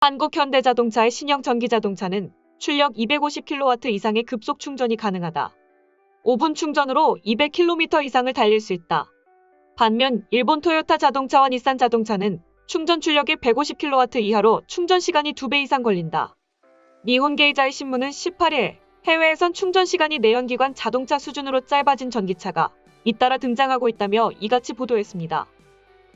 한국 현대자동차의 신형 전기자동차는 출력 250kW 이상의 급속 충전이 가능하다. 5분 충전으로 200km 이상을 달릴 수 있다. 반면 일본 토요타 자동차와 닛산 자동차는 충전 출력이 150kW 이하로 충전 시간이 2배 이상 걸린다. 니혼 게이자의 신문은 18일 해외에선 충전 시간이 내연기관 자동차 수준으로 짧아진 전기차가 잇따라 등장하고 있다며 이같이 보도했습니다.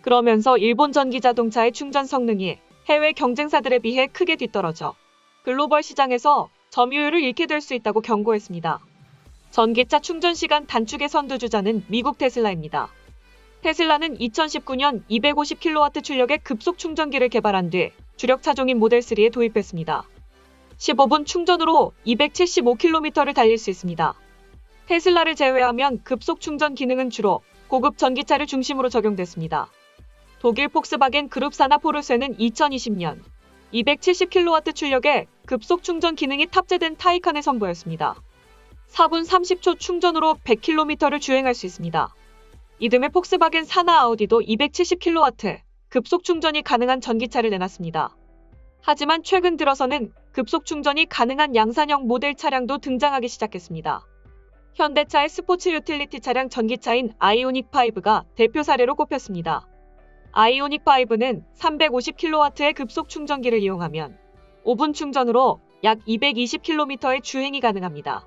그러면서 일본 전기자동차의 충전 성능이 해외 경쟁사들에 비해 크게 뒤떨어져 글로벌 시장에서 점유율을 잃게 될 수 있다고 경고했습니다. 전기차 충전 시간 단축의 선두주자는 미국 테슬라입니다. 테슬라는 2019년 250kW 출력의 급속 충전기를 개발한 뒤 주력 차종인 모델 3에 도입했습니다. 15분 충전으로 275km를 달릴 수 있습니다. 테슬라를 제외하면 급속 충전 기능은 주로 고급 전기차를 중심으로 적용됐습니다. 독일 폭스바겐 그룹사나 포르쉐는 2020년 270kW 출력의 급속 충전 기능이 탑재된 타이칸을 선보였습니다. 4분 30초 충전으로 100km를 주행할 수 있습니다. 이듬해 폭스바겐 사나 아우디도 270kW 급속 충전이 가능한 전기차를 내놨습니다. 하지만 최근 들어서는 급속 충전이 가능한 양산형 모델 차량도 등장하기 시작했습니다. 현대차의 스포츠 유틸리티 차량 전기차인 아이오닉5가 대표 사례로 꼽혔습니다. 아이오닉5는 350kW의 급속 충전기를 이용하면 5분 충전으로 약 220km의 주행이 가능합니다.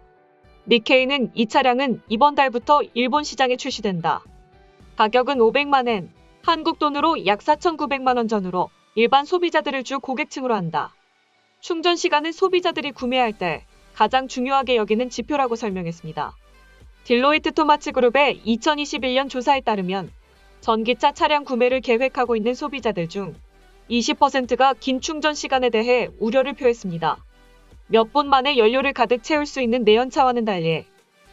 니케이는 이 차량은 이번 달부터 일본 시장에 출시된다. 가격은 500만엔, 한국 돈으로 약 4,900만원 전후로 일반 소비자들을 주 고객층으로 한다. 충전 시간은 소비자들이 구매할 때 가장 중요하게 여기는 지표라고 설명했습니다. 딜로이트 토마츠 그룹의 2021년 조사에 따르면 전기차 차량 구매를 계획하고 있는 소비자들 중 20%가 긴 충전 시간에 대해 우려를 표했습니다. 몇 분 만에 연료를 가득 채울 수 있는 내연차와는 달리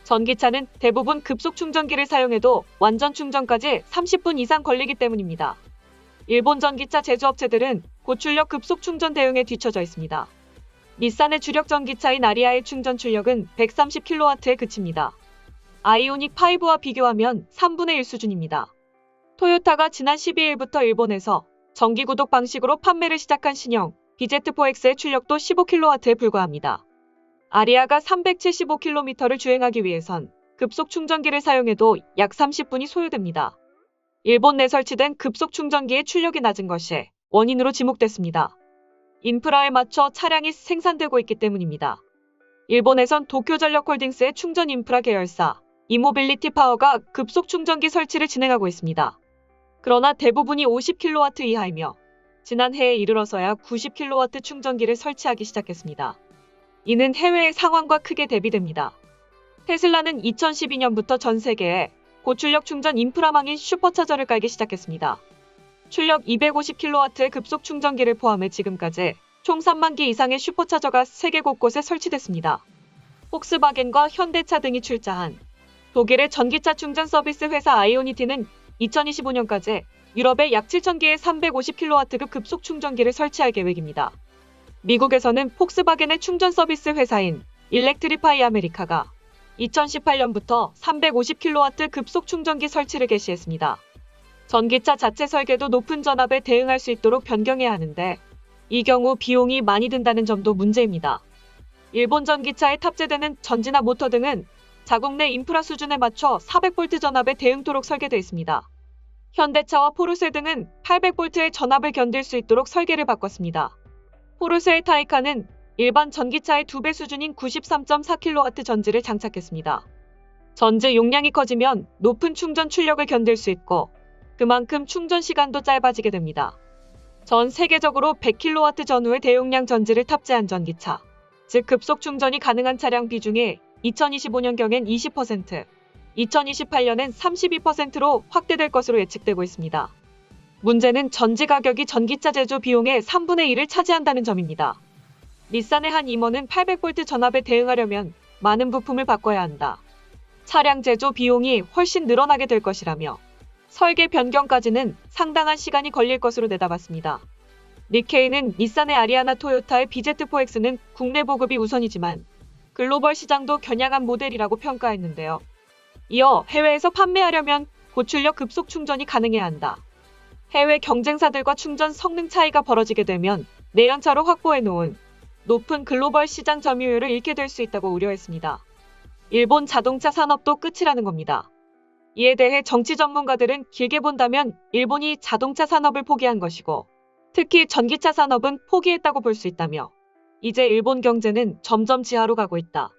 전기차는 대부분 급속 충전기를 사용해도 완전 충전까지 30분 이상 걸리기 때문입니다. 일본 전기차 제조업체들은 고출력 급속 충전 대응에 뒤처져 있습니다. 닛산의 주력 전기차인 아리아의 충전 출력은 130kW에 그칩니다. 아이오닉5와 비교하면 3분의 1 수준입니다. 토요타가 지난 12일부터 일본에서 정기구독 방식으로 판매를 시작한 신형 BZ4X의 출력도 15kW에 불과합니다. 아리아가 375km를 주행하기 위해선 급속 충전기를 사용해도 약 30분이 소요됩니다. 일본 내 설치된 급속 충전기의 출력이 낮은 것이 원인으로 지목됐습니다. 인프라에 맞춰 차량이 생산되고 있기 때문입니다. 일본에선 도쿄전력홀딩스의 충전 인프라 계열사 이모빌리티 파워가 급속 충전기 설치를 진행하고 있습니다. 그러나 대부분이 50kW 이하이며 지난해에 이르러서야 90kW 충전기를 설치하기 시작했습니다. 이는 해외의 상황과 크게 대비됩니다. 테슬라는 2012년부터 전 세계에 고출력 충전 인프라망인 슈퍼차저를 깔기 시작했습니다. 출력 250kW의 급속 충전기를 포함해 지금까지 총 3만 개 이상의 슈퍼차저가 세계 곳곳에 설치됐습니다. 폭스바겐과 현대차 등이 출자한 독일의 전기차 충전 서비스 회사 아이오니티는 2025년까지 유럽에 약 7,000개의 350kW급 급속 충전기를 설치할 계획입니다. 미국에서는 폭스바겐의 충전 서비스 회사인 일렉트리파이 아메리카가 2018년부터 350kW 급속 충전기 설치를 개시했습니다. 전기차 자체 설계도 높은 전압에 대응할 수 있도록 변경해야 하는데 이 경우 비용이 많이 든다는 점도 문제입니다. 일본 전기차에 탑재되는 전지나 모터 등은 자국 내 인프라 수준에 맞춰 400V 전압에 대응토록 설계되어 있습니다. 현대차와 포르쉐 등은 800V의 전압을 견딜 수 있도록 설계를 바꿨습니다. 포르쉐의 타이칸은 일반 전기차의 2배 수준인 93.4kW 전지를 장착했습니다. 전지 용량이 커지면 높은 충전 출력을 견딜 수 있고 그만큼 충전 시간도 짧아지게 됩니다. 전 세계적으로 100kW 전후의 대용량 전지를 탑재한 전기차, 즉 급속 충전이 가능한 차량 비중이 2025년경엔 20%, 2028년엔 32%로 확대될 것으로 예측되고 있습니다. 문제는 전지 가격이 전기차 제조 비용의 3분의 1을 차지한다는 점입니다. 닛산의 한 임원은 800V 전압에 대응하려면 많은 부품을 바꿔야 한다. 차량 제조 비용이 훨씬 늘어나게 될 것이라며 설계 변경까지는 상당한 시간이 걸릴 것으로 내다봤습니다. 니케이는 닛산의 아리아나 토요타의 BZ4X는 국내 보급이 우선이지만 글로벌 시장도 겨냥한 모델이라고 평가했는데요. 이어 해외에서 판매하려면 고출력 급속 충전이 가능해야 한다. 해외 경쟁사들과 충전 성능 차이가 벌어지게 되면 내연차로 확보해놓은 높은 글로벌 시장 점유율을 잃게 될 수 있다고 우려했습니다. 일본 자동차 산업도 끝이라는 겁니다. 이에 대해 정치 전문가들은 길게 본다면 일본이 자동차 산업을 포기한 것이고 특히 전기차 산업은 포기했다고 볼 수 있다며 이제 일본 경제는 점점 지하로 가고 있다.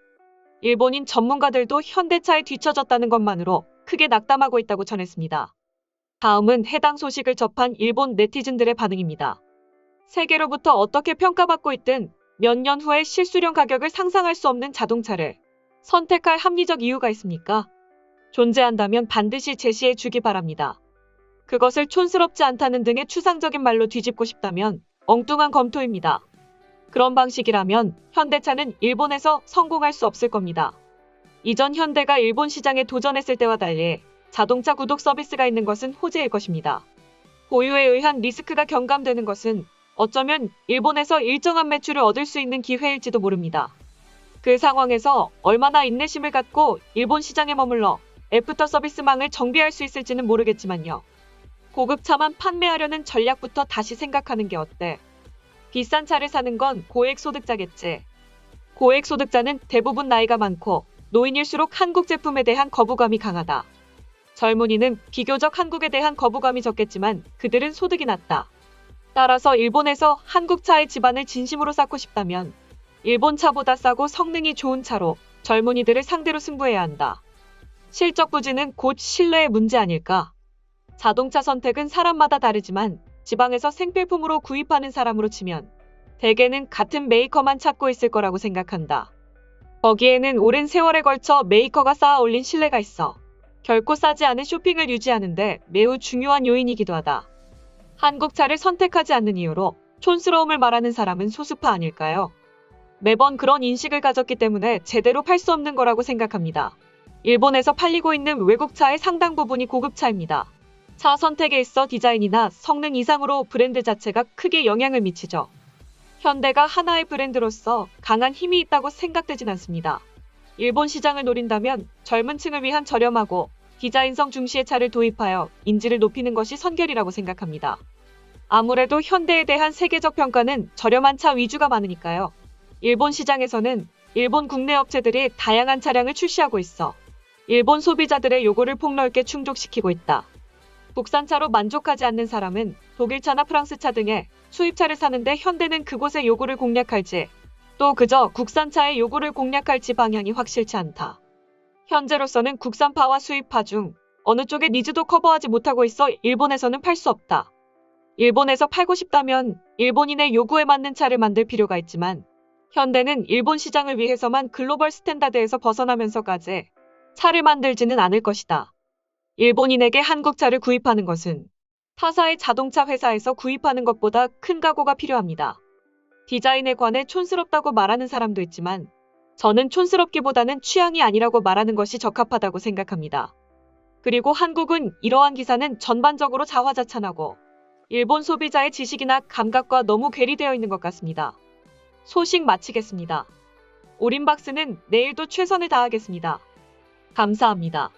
일본인 전문가들도 현대차에 뒤처졌다는 것만으로 크게 낙담하고 있다고 전했습니다. 다음은 해당 소식을 접한 일본 네티즌들의 반응입니다. 세계로부터 어떻게 평가받고 있든 몇 년 후에 실수령 가격을 상상할 수 없는 자동차를 선택할 합리적 이유가 있습니까? 존재한다면 반드시 제시해 주기 바랍니다. 그것을 촌스럽지 않다는 등의 추상적인 말로 뒤집고 싶다면 엉뚱한 검토입니다. 그런 방식이라면 현대차는 일본에서 성공할 수 없을 겁니다. 이전 현대가 일본 시장에 도전했을 때와 달리 자동차 구독 서비스가 있는 것은 호재일 것입니다. 보유에 의한 리스크가 경감되는 것은 어쩌면 일본에서 일정한 매출을 얻을 수 있는 기회일지도 모릅니다. 그 상황에서 얼마나 인내심을 갖고 일본 시장에 머물러 애프터 서비스망을 정비할 수 있을지는 모르겠지만요. 고급차만 판매하려는 전략부터 다시 생각하는 게 어때? 비싼 차를 사는 건 고액소득자겠지. 고액소득자는 대부분 나이가 많고 노인일수록 한국 제품에 대한 거부감이 강하다. 젊은이는 비교적 한국에 대한 거부감이 적겠지만 그들은 소득이 낮다. 따라서 일본에서 한국 차의 지반을 진심으로 쌓고 싶다면 일본 차보다 싸고 성능이 좋은 차로 젊은이들을 상대로 승부해야 한다. 실적 부진은 곧 신뢰의 문제 아닐까? 자동차 선택은 사람마다 다르지만 지방에서 생필품으로 구입하는 사람으로 치면 대개는 같은 메이커만 찾고 있을 거라고 생각한다. 거기에는 오랜 세월에 걸쳐 메이커가 쌓아 올린 신뢰가 있어 결코 싸지 않은 쇼핑을 유지하는데 매우 중요한 요인이기도 하다. 한국 차를 선택하지 않는 이유로 촌스러움을 말하는 사람은 소수파 아닐까요? 매번 그런 인식을 가졌기 때문에 제대로 팔 수 없는 거라고 생각합니다. 일본에서 팔리고 있는 외국차의 상당 부분이 고급차입니다. 차 선택에 있어 디자인이나 성능 이상으로 브랜드 자체가 크게 영향을 미치죠. 현대가 하나의 브랜드로서 강한 힘이 있다고 생각되진 않습니다. 일본 시장을 노린다면 젊은 층을 위한 저렴하고 디자인성 중시의 차를 도입하여 인지를 높이는 것이 선결이라고 생각합니다. 아무래도 현대에 대한 세계적 평가는 저렴한 차 위주가 많으니까요. 일본 시장에서는 일본 국내 업체들이 다양한 차량을 출시하고 있어 일본 소비자들의 요구를 폭넓게 충족시키고 있다. 국산차로 만족하지 않는 사람은 독일차나 프랑스차 등의 수입차를 사는데 현대는 그곳의 요구를 공략할지 또 그저 국산차의 요구를 공략할지 방향이 확실치 않다. 현재로서는 국산파와 수입파 중 어느 쪽의 니즈도 커버하지 못하고 있어 일본에서는 팔 수 없다. 일본에서 팔고 싶다면 일본인의 요구에 맞는 차를 만들 필요가 있지만 현대는 일본 시장을 위해서만 글로벌 스탠다드에서 벗어나면서까지 차를 만들지는 않을 것이다. 일본인에게 한국차를 구입하는 것은 타사의 자동차 회사에서 구입하는 것보다 큰 각오가 필요합니다. 디자인에 관해 촌스럽다고 말하는 사람도 있지만 저는 촌스럽기보다는 취향이 아니라고 말하는 것이 적합하다고 생각합니다. 그리고 한국은 이러한 기사는 전반적으로 자화자찬하고 일본 소비자의 지식이나 감각과 너무 괴리되어 있는 것 같습니다. 소식 마치겠습니다. 오림박스는 내일도 최선을 다하겠습니다. 감사합니다.